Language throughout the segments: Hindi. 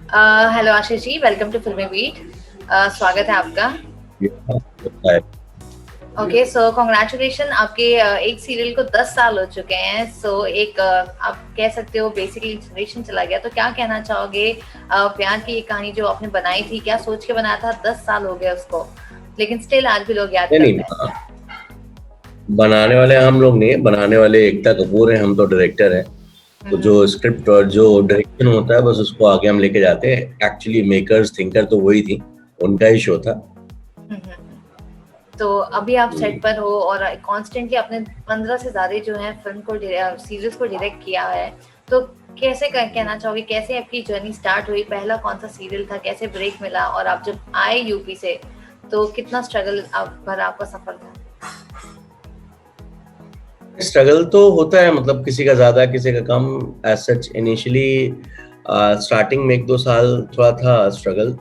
Hello Ashish ji, welcome to Filmibeat. स्वागत है आपका। ओके, सो कॉन्ग्रेचुलेशन, आपके एक सीरियल को 10 साल हो चुके हैं। सो एक आप कह सकते हो बेसिकली इंस्पिरेशन चला गया, तो क्या कहना चाहोगे? प्यार की ये कहानी जो आपने बनाई थी, क्या सोच के बनाया था? 10 साल हो गए उसको, लेकिन स्टिल आज भी लोग याद नहीं करते नहीं, हैं। बनाने वाले हम लोग नहीं, बनाने वाले एकता कपूर हैं, हम तो डायरेक्टर हैं। तो जो हम्म, स्क्रिप्ट और जो डायरेक्शन होता है बस उसको आगे हम लेके जाते हैं। एक्चुअली मेकर्स थिंकर तो वही थी, उनका ही शो था। तो अभी आप सेट हम्म। पर हो और कॉन्स्टेंटली आपने 15 से ज्यादा जो है फिल्म को सीरीज को डायरेक्ट किया है। तो कैसे कहना चाहोगे, कैसे आपकी जर्नी स्टार्ट हुई? पहला कौन सा सीरियल था, कैसे ब्रेक मिला, और आप जब आए यूपी से तो कितना स्ट्रगल भरा आपका सफर था? स्ट्रगल तो होता है, मतलब किसी का ज्यादा किसी का कम। एज सच इनिशियली स्टार्टिंग में 1-2 साल थोड़ा था स्ट्रगल,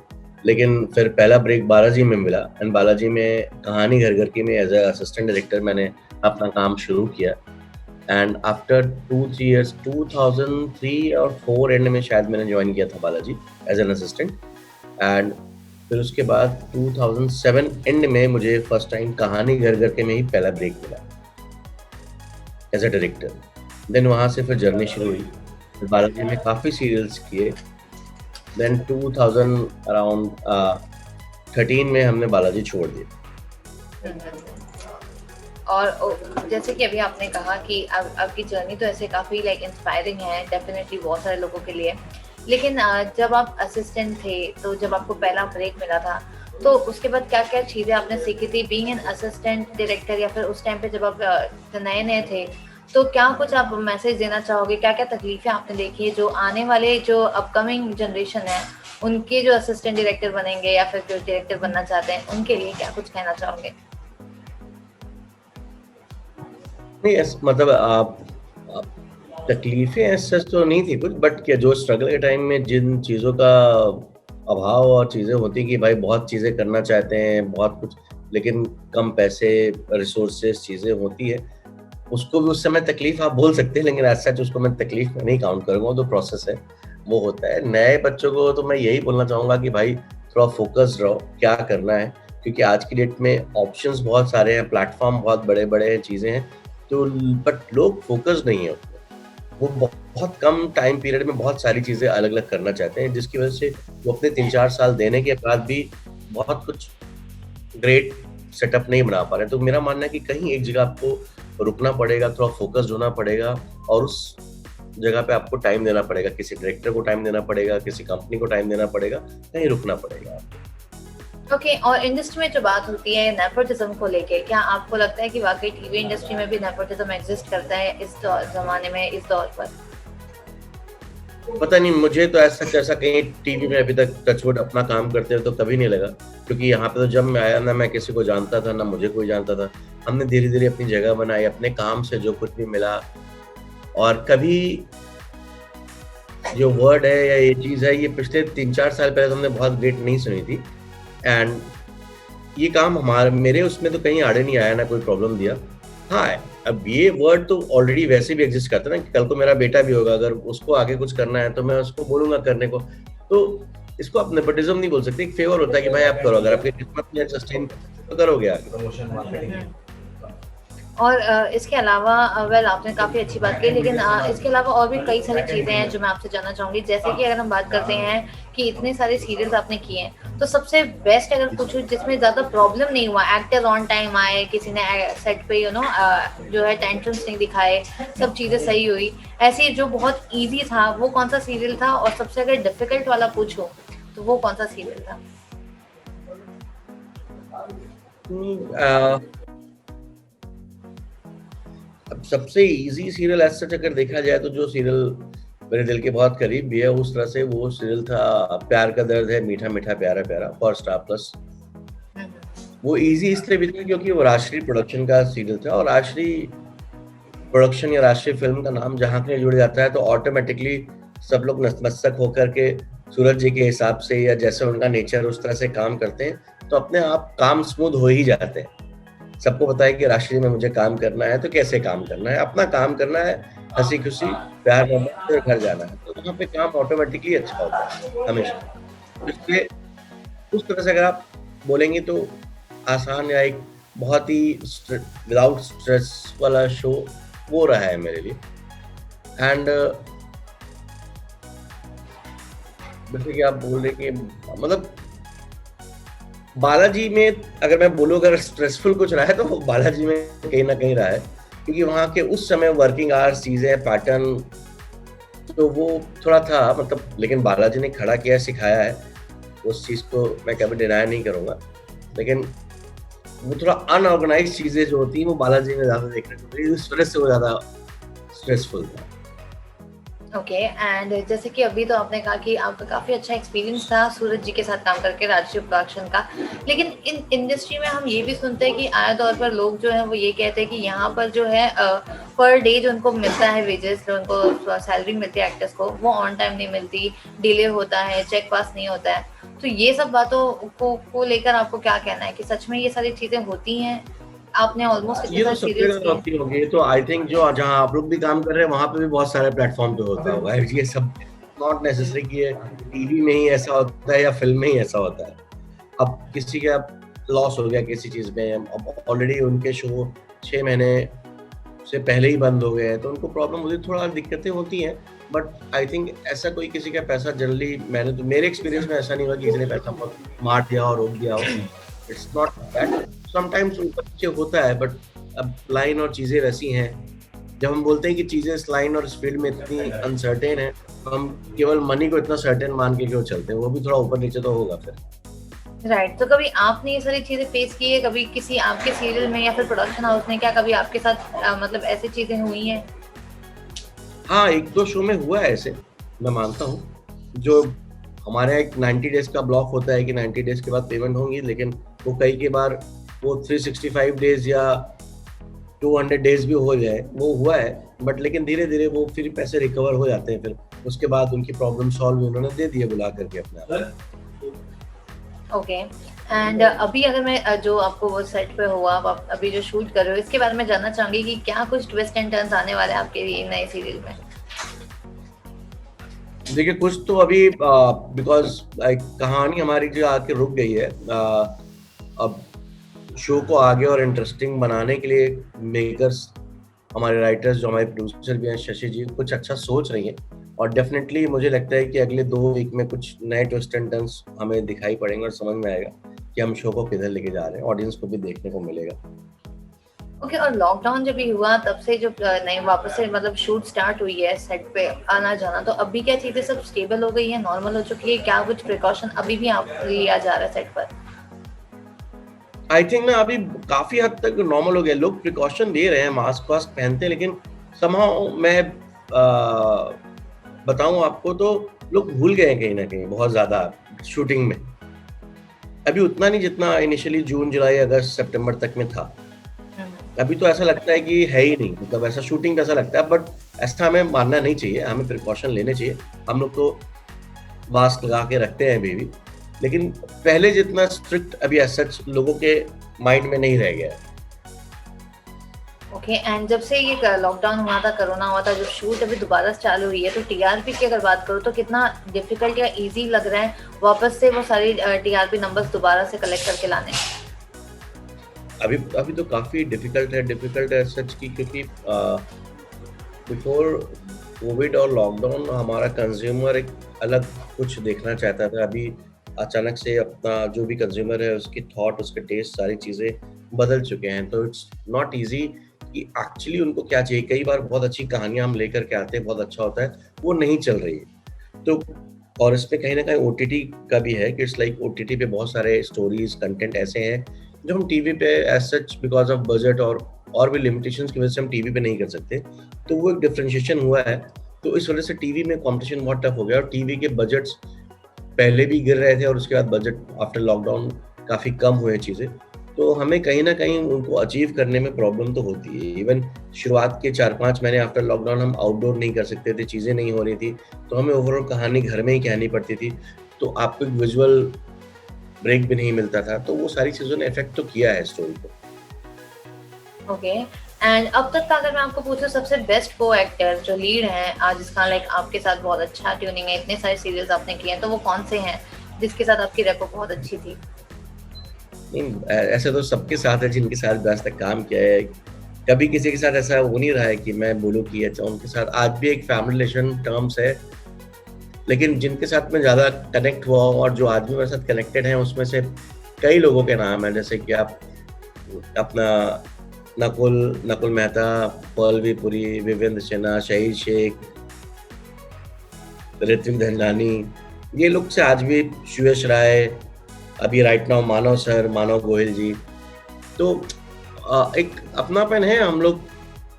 लेकिन फिर पहला ब्रेक बालाजी में मिला। एंड बालाजी में कहानी घर घर की में एज असिस्टेंट डायरेक्टर मैंने अपना काम शुरू किया। एंड आफ्टर 2-3 years, 2003 और 4 एंड में शायद मैंने ज्वाइन किया था Balaji as an assistant. And फिर उसके बाद 2007 एंड में मुझे फर्स्ट टाइम कहानी घर घर के में ही पहला ब्रेक मिला एज अ डायरेक्टर। देन वहाँ से फिर जर्नी शुरू हुई। फिर बालाजी में काफ़ी सीरियल्स किए। देन 2000 अराउंड 13 में हमने बालाजी छोड़ दिया। और जैसे कि अभी आपने कहा कि अब आपकी जर्नी तो ऐसे काफ़ी लाइक इंस्पायरिंग है डेफिनेटली बहुत सारे लोगों के लिए। लेकिन जब आप असिस्टेंट थे, तो जब आपको पहला ब्रेक मिला था, तो उसके बाद क्या क्या चीज़ें आपने सीखी थी बीइंग एन असिस्टेंट डायरेक्टर, या फिर उस टाइम पे जब आप नए नए थे? तो क्या कुछ आप मैसेज देना चाहोगे? क्या क्या तकलीफें आपने देखी है जो आने वाले जो अपकमिंग जनरेशन है उनके जो असिस्टेंट डायरेक्टर बनेंगे या फिर जो डायरेक्टर बनना चाहते हैं उनके लिए क्या कुछ कहना चाहोगे? नहीं मतलब तकलीफें ऐसा तो नहीं थी कुछ, बट क्या जो स्ट्रगल के टाइम में जिन चीज़ों का अभाव और चीज़ें होती कि भाई बहुत चीज़ें करना चाहते हैं बहुत कुछ, लेकिन कम पैसे रिसोर्सेस चीज़ें होती है, उसको भी उस समय तकलीफ आप बोल सकते हैं, लेकिन ऐसा उसको मैं तकलीफ में नहीं काउंट करूँगा। तो प्रोसेस है, वो होता है। नए बच्चों को तो मैं यही बोलना चाहूँगा कि भाई थोड़ा फोकस्ड रहो क्या करना है, क्योंकि आज की डेट में ऑप्शंस बहुत सारे हैं, प्लेटफॉर्म बहुत बड़े बड़े हैं, चीज़ें हैं। तो बट लोग फोकस्ड नहीं है उसमें। वो बहुत कम टाइम पीरियड में बहुत सारी चीज़ें अलग-अलग करना चाहते हैं, जिसकी वजह से वो अपने 3-4 साल देने के बाद भी बहुत कुछ ग्रेट सेटअप नहीं बना पा रहे हैं। तो मेरा मानना है कि कहीं एक जगह आपको रुकना पड़ेगा, थोड़ा फोकस्ड होना पड़ेगा और उस जगह पे आपको टाइम देना पड़ेगा। किसी डायरेक्टर को टाइम देना पड़ेगा, किसी कंपनी को टाइम देना पड़ेगा, कहीं रुकना पड़ेगा आपको। ओके, और इंडस्ट्री में जो बात होती है नेपोटिज्म को लेके, क्या आपको लगता है कि वाकई टीवी इंडस्ट्री में भी नेपोटिज्म एग्जिस्ट करता है इस जमाने में, इस दौर पर? पता नहीं, मुझे तो ऐसा कहीं टीवी में अभी तक टचवुड अपना काम करते हुए तो कभी नहीं लगा, क्योंकि यहाँ पे तो जब मैं आया ना मैं किसी को जानता था ना मुझे कोई जानता था। हमने धीरे-धीरे अपनी जगह बनाई, अपने काम से जो कुछ भी मिला। और कभी जो वर्ड है या ये चीज़ है, ये पिछले 3-4 साल पहले तो हमने बहुत ग्रेट नहीं सुनी थी। एंड ये काम हमारे मेरे उसमें तो कहीं आड़े नहीं आया, ना कोई प्रॉब्लम दिया। हाँ, अब ये वर्ड तो ऑलरेडी वैसे भी एग्ज़िस्ट करता है ना, कि कल को मेरा बेटा भी होगा, अगर उसको आगे कुछ करना है तो मैं उसको बोलूँगा करने को। तो इसको आप नेपोटिज़्म नहीं बोल सकते, एक फ़ेवर होता है कि भाई आप करो, अगर आपकी किस्मत में सस्टेन तो करोगे आगे। और इसके अलावा वेल आपने काफ़ी अच्छी बात की, लेकिन इसके अलावा और भी कई सारी चीज़ें हैं जो मैं आपसे जानना चाहूँगी। जैसे कि अगर हम बात करते हैं कि इतने सारे सीरियल्स आपने किए हैं, तो सबसे बेस्ट अगर पूछूँ जिसमें ज़्यादा प्रॉब्लम नहीं हुआ, एक्टर ऑन टाइम आए, किसी ने सेट पे जो है टेंशन्स नहीं दिखाए, सब चीज़ें सही हुई, ऐसे जो बहुत ईज़ी था, वो कौन-सा सीरियल था? और सबसे अगर डिफ़िकल्ट वाला पूछूँ, तो वो कौन-सा सीरियल था? अ, अब सबसे ईज़ी सीरियल एज़ सच अगर देखा जाए तो जो सीरियल मेरे दिल के बहुत करीब भी है, उस तरह से वो सीरियल था प्यार का दर्द है मीठा मीठा प्यारा प्यारा फॉर स्टार प्लस। हुँ, हुँ। वो ईज़ी इसलिए भी था क्योंकि वो राजश्री प्रोडक्शन का सीरियल था, और राजश्री प्रोडक्शन या राजश्री फिल्म का नाम जहाँ के लिए जुड़ जाता है तो ऑटोमेटिकली सब लोग नतमस्तक होकर के सूरज जी के हिसाब से या जैसे उनका नेचर उस तरह से काम करते हैं, तो अपने आप काम स्मूथ हो ही जाते हैं। सबको पता है कि राजश्री में मुझे काम करना है तो कैसे काम करना है, अपना काम करना है, हंसी खुशी प्यार मोहब्बत से घर जाना है, तो वहाँ पे काम ऑटोमेटिकली अच्छा होता है हमेशा। तो इसलिए उस तरह से अगर आप बोलेंगे तो आसान या एक बहुत ही विदाउट स्ट्रेस वाला शो वो रहा है मेरे लिए। एंड जैसे कि आप बोल रहे कि मतलब बालाजी में अगर मैं बोलूँ अगर स्ट्रेसफुल कुछ रहा है तो वो बालाजी में कहीं ना कहीं रहा है, क्योंकि वहाँ के उस समय वर्किंग आवर्स चीज़ें पैटर्न तो वो थोड़ा था मतलब, लेकिन बालाजी ने खड़ा किया सिखाया है, उस चीज़ को मैं कभी डिनाई नहीं करूँगा। लेकिन वो थोड़ा अनऑर्गेनाइज चीज़ें जो होती हैं वो बालाजी में ज़्यादा देखने को मिली, इस वजह से वो ज़्यादा स्ट्रेसफुल था। ओके। एंड जैसे कि अभी तो आपने कहा कि आपका काफ़ी अच्छा एक्सपीरियंस था सूरज जी के साथ काम करके, राजश्री प्रोडक्शन का। लेकिन इन इंडस्ट्री में हम ये भी सुनते हैं कि आया तौर पर लोग जो हैं वो ये कहते हैं कि यहाँ पर जो है पर डे जो उनको मिलता है वेजेस, जो उनको सैलरी मिलती है एक्टर्स को, वो ऑन टाइम नहीं मिलती, डिले होता है, चेक पास नहीं होता है। तो ये सब बातों को लेकर आपको क्या कहना है कि सच में ये सारी चीज़ें होती हैं? आपने ऑलमोस्ट इतने ये तो सारे सबके सीरियल्स साथ किए हैं। होती होगी, तो आई थिंक जो जहाँ आप लोग भी काम कर रहे हैं वहाँ पे भी बहुत सारे प्लेटफॉर्म पे होता होगा ये सब। नॉट नेसेसरी कि ये टीवी में ही ऐसा होता है या फिल्म में ही ऐसा होता है। अब किसी का लॉस हो गया किसी चीज़ में, अब ऑलरेडी उनके शो 6 महीने से पहले ही बंद हो गए हैं, तो उनको प्रॉब्लम होती है, थोड़ा दिक्कतें होती हैं। बट आई थिंक ऐसा कोई किसी का पैसा जनरली, मैंने तो मेरे एक्सपीरियंस में ऐसा नहीं हुआ कि किसी ने पैसा बहुत मार दिया और रोक दिया हो। इट्स नॉट दैट, समटाइम्स ऊपर नीचे होता है, बट अब लाइन और चीज़ें वैसी हैं। जब हम बोलते हैं कि चीज़ें इस लाइन और इस फील्ड में इतनी अनसर्टेन है, तो हम केवल मनी को इतना सर्टेन मान के क्यों चलते हैं? वो भी थोड़ा ऊपर नीचे तो होगा फिर। राइट। तो कभी आपने ये सारी चीज़ें फेस की है, कभी किसी आपके सीरियल में या फिर प्रोडक्शन हाउस ने, क्या कभी आपके साथ मतलब ऐसी चीज़ें हुई हैं? हाँ, 1-2 शो में हुआ है ऐसे, मैं मानता हूँ। जो हमारे यहाँ एक 90 डेज़ का ब्लॉक होता है कि 90 डेज़ के बाद पेमेंट होंगी, लेकिन वो कई के बार वो 365 डेज़ या 200 डेज़ भी हो जाए, वो हुआ है। बट लेकिन धीरे-धीरे वो फिर पैसे रिकवर हो जाते हैं फिर। उसके बाद उनकी प्रॉब्लम सॉल्व भी उन्होंने दे दी है बुला करके अपने आप। ओके। एंड अभी अगर मैं जो आपको वो सेट पे हुआ, आप अभी जो शूट कर रहे हो, इसके बारे में जानना चाहूँगी कि क्या कुछ ट्विस्ट एंड टर्न्स आने वाले हैं आपके ये नए सीरियल में? देखिए कुछ तो अभी बिकॉज़ कहानी हमारी जो आके रुक गई है, अब शो को आगे और इंटरेस्टिंग बनाने के लिए मेकर्स, हमारे राइटर्स जो हमारे प्रोड्यूसर भी हैं शशि जी, कुछ अच्छा सोच रही हैं। और डेफिनेटली मुझे लगता है कि अगले 2 वीक में कुछ नए ट्विस्ट एंड टर्न्स हमें दिखाई पड़ेंगे और समझ में आएगा कि हम शो को किधर लेके जा रहे हैं, ऑडियंस को भी देखने को मिलेगा। ओके। और लॉकडाउन जब भी हुआ तब से जो नई वापस से मतलब शूट स्टार्ट हुई है, सेट पे आना जाना, तो अभी क्या चीज़ें सब स्टेबल हो गई है, नॉर्मल हो चुकी है? क्या कुछ प्रिकॉशन अभी भी आप लिया जा रहा है सेट पर? आई थिंक ना अभी काफ़ी हद तक नॉर्मल हो गया, लोग प्रिकॉशन ले रहे हैं, मास्क वास्क पहनते हैं, लेकिन समहाउ मैं बताऊँ आपको तो लोग भूल गए हैं कहीं न कहीं बहुत ज़्यादा शूटिंग में। अभी उतना नहीं जितना इनिशियली जून, जुलाई, अगस्त, सितंबर तक में था। अभी तो ऐसा लगता है कि है ही नहीं, मतलब ऐसा शूटिंग पे ऐसा लगता है, बट ऐसा हमें मानना नहीं चाहिए, हमें प्रिकॉशन लेने चाहिए। हम लोग तो मास्क लगा के रखते हैं अभी भी, लेकिन पहले जितना स्ट्रिक्ट अभी एज़ सच लोगों के माइंड में नहीं रह गया है। ओके। एंड जब से ये लॉकडाउन हुआ था, कोरोना हुआ था, जब शूट अभी दोबारा से चालू हुई है, तो टीआरपी की अगर बात करूँ तो कितना डिफिकल्ट या इजी लग रहा है वापस से वो सारी टीआरपी नंबर्स दोबारा से कलेक्ट करके लाने? अभी तो काफ़ी डिफ़िकल्ट है सच की, क्योंकि बिफोर कोविड और लॉकडाउन हमारा कंज्यूमर एक अलग कुछ देखना चाहता था। अभी अचानक से अपना जो भी कंज्यूमर है उसकी थॉट, उसके टेस्ट, सारी चीज़ें बदल चुके हैं। तो इट्स नॉट ईज़ी कि एक्चुअली उनको क्या चाहिए। कई बार बहुत अच्छी कहानियाँ हम लेकर के आते हैं, बहुत अच्छा होता है, वो नहीं चल रही है। तो और इसमें कहीं न कहीं ओटीटी का भी है कि इट्स लाइक ओटीटी पे बहुत सारे स्टोरीज़, कंटेंट ऐसे हैं जो हम टीवी पे as such because of budget और भी लिमिटेशंस की वजह से हम टीवी पे नहीं कर सकते। तो वो एक डिफरेंशिएशन हुआ है। तो इस वजह से टीवी में कॉम्पिटिशन बहुत टफ हो गया और टीवी के बजट्स पहले भी गिर रहे थे और उसके बाद बजट आफ्टर लॉकडाउन काफ़ी कम हुए चीज़ें। तो हमें कहीं न कहीं उनको अचीव करने में प्रॉब्लम तो होती है। इवन शुरुआत के 4-5 महीने आफ्टर लॉकडाउन हम आउटडोर नहीं कर सकते थे, चीज़ें नहीं हो रही थी, तो हमें ओवरऑल कहानी घर में ही कहनी पड़ती थी। तो आपको एक विजुअल ब्रेक भी नहीं मिलता था, तो वो सारी चीज़ों ने इफ़ेक्ट तो किया है स्टोरी को। ओके। एंड अब तक का अगर मैं आपको पूछूं सबसे बेस्ट को एक्टर जो लीड हैं आज जिसका लाइक आपके साथ बहुत अच्छा ट्यूनिंग है, इतने सारे सीरियल्स आपने किए हैं, तो वो कौन से हैं जिसके साथ आपकी रेपो बहुत अच्छी थी? नहीं, ऐसे तो सबके साथ है जिनके साथ भी आज तक काम किया है। कभी किसी के साथ ऐसा हो नहीं रहा है कि मैं बोलूँ कि अच्छा उनके साथ आज भी एक फैमिली रिलेशन टर्म्स है। लेकिन जिनके साथ मैं ज़्यादा कनेक्ट हुआ हूँ और जो आज भी मेरे साथ कनेक्टेड हैं उसमें से कई लोगों के नाम हैं, जैसे कि आप अपना नकुल नकुल मेहता, पल्लवी पुरी, विवेंद्र सिन्हा, शहीद शेख, ऋत्विक धनरानी, ये लोग से आज भी सुयश राय, अभी राइट नाउ मानव सर, मानव गोयल जी। तो एक अपनापन है हम लोग,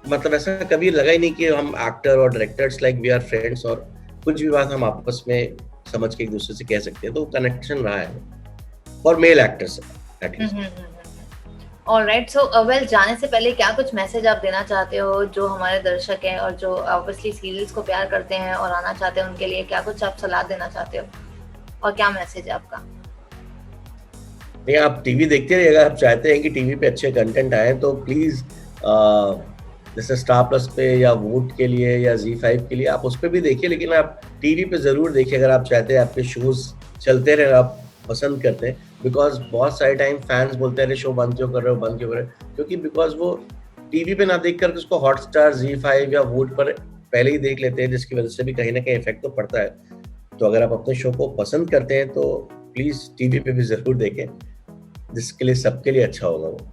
मतलब ऐसा कभी लगा ही नहीं कि हम एक्टर और directors like we are friends और कुछ भी बात हम आपस में समझ के एक दूसरे से कह सकते हैं, तो कनेक्शन रहा है और male actors at least. Alright, so well जाने से पहले क्या कुछ मैसेज आप देना चाहते हो जो हमारे दर्शक हैं और जो ऑब्वियसली सीरियल्स को प्यार करते हैं और आना चाहते हैं उनके लिए, क्या कुछ आप सलाह देना चाहते हो और क्या मैसेज है आपका? नहीं, आप टीवी देखते रहिए, अगर आप चाहते हैं कि टीवी पे अच्छे कंटेंट आए तो प्लीज जैसे स्टार प्लस पे या वोट के लिए या Z5 के लिए आप उस पर भी देखिए, लेकिन आप टीवी पे जरूर देखिए अगर आप चाहते हैं आपके शोज चलते रहे, आप पसंद करते हैं। बिकॉज बहुत सारे टाइम फैंस बोलते हैं शो बंद क्यों कर रहे हो, बंद क्यों कर रहे हो, क्योंकि बिकॉज वो टीवी पे ना देख कर उसको हॉटस्टार, Z5 या वोट पर पहले ही देख लेते हैं, जिसकी वजह से भी कहीं ना कहीं इफेक्ट तो पड़ता है। तो अगर आप अपने शो को पसंद करते हैं तो प्लीज टीवी पे भी जरूर देखें, जिसके लिए सबके लिए अच्छा होगा वो।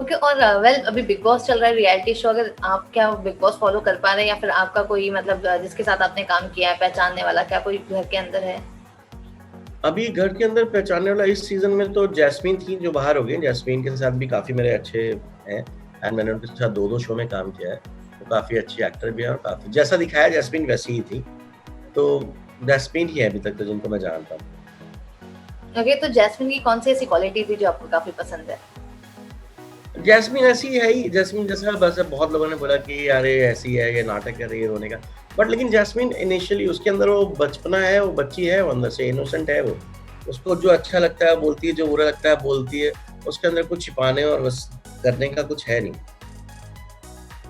ओके, और वेल अभी बिग बॉस चल रहा है रियलिटी शो, अगर आप क्या बिग बॉस फॉलो कर पा रहे हैं या फिर आपका कोई मतलब जिसके साथ आपने काम किया है पहचानने वाला, क्या कोई घर के अंदर है? अभी घर के अंदर पहचानने वाला इस सीजन में तो जैस्मीन थी जो बाहर हो गई। जैस्मीन के साथ भी काफी मेरे अच्छे हैं एंड मैंने उनके साथ दो शो में काम किया है। वो काफी अच्छी एक्टर भी है और काफी जैसा दिखाया जैस्मीन वैसी ही थी। तो जैस्मीन ही है अभी तक तो जिनको मैं जानता हूँ। ओके, तो जैस्मिन की कौन सी ऐसी क्वालिटी थी जो आपको काफी पसंद है? जैस्मीन ऐसी है ही, जैस्मीन जैसा बस बहुत लोगों ने बोला कि अरे ऐसी है, ये नाटक कर रही है, रोने का। बट लेकिन जैस्मीन इनिशियली उसके अंदर वो बचपना है, वो बच्ची है, वो अंदर से इनोसेंट है। वो उसको जो अच्छा लगता है बोलती है, जो बुरा लगता है बोलती है। उसके अंदर कुछ छिपाने और बस करने का कुछ है नहीं।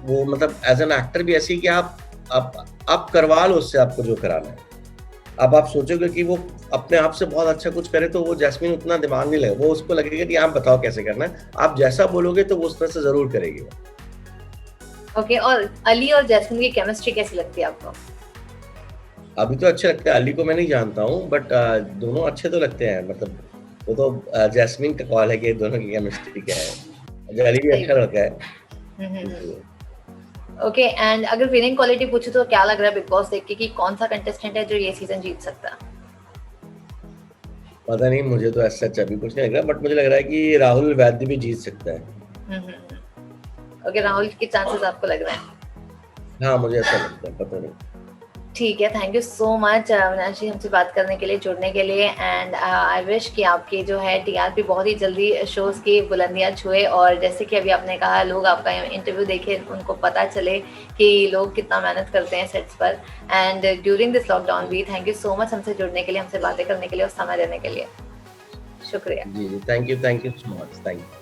वो मतलब एज एन एक्टर भी ऐसी कि आप करवा लो उससे आपको जो कराना है। अब आप सोचोगे कि वो अपने आप से बहुत अच्छा कुछ करे तो वो जैस्मीन उतना दिमाग नहीं लगेगा, वो उसको लगेगा कि आप बताओ कैसे करना है, आप जैसा बोलोगे तो वो उस तरह से जरूर करेगी वो। ओके, और अली और जैस्मिन की केमिस्ट्री कैसी लगती है आपको? अभी तो अच्छे लगते हैं, अली को मैं नहीं जानता हूँ बट दोनों अच्छे तो लगते हैं। मतलब वो तो जैस्मीन का कॉल है कि दोनों की केमिस्ट्री क्या है। अली भी सही अच्छा लड़का है। ओके, एंड अगर विनिंग क्वालिटी पूछूं तो क्या लग रहा है बिग बॉस देख के कि कौन सा कंटेस्टेंट है जो ये सीजन जीत सकता है? पता नहीं, मुझे तो ऐसा अभी कुछ नहीं लग रहा, बट मुझे लग रहा है कि राहुल वैद्य भी जीत सकता है। ओके, राहुल के चांसेस आपको लग रहे हैं? हाँ मुझे ऐसा लगता है, पता नहीं। ठीक है, thank you so much Avinash ji हमसे बात करने के लिए, जुड़ने के लिए। एंड आई विश कि आपकी जो है टीआरपी बहुत ही जल्दी शोज़ की बुलंदियां छुए और जैसे कि अभी आपने कहा लोग आपका इंटरव्यू देखे उनको पता चले कि लोग कितना मेहनत करते हैं सेट्स पर। एंड ड्यूरिंग दिस लॉकडाउन भी थैंक यू सो मच हमसे जुड़ने के लिए, हमसे बातें करने के लिए और समय देने के लिए। शुक्रिया। जी thank you so much, thank you.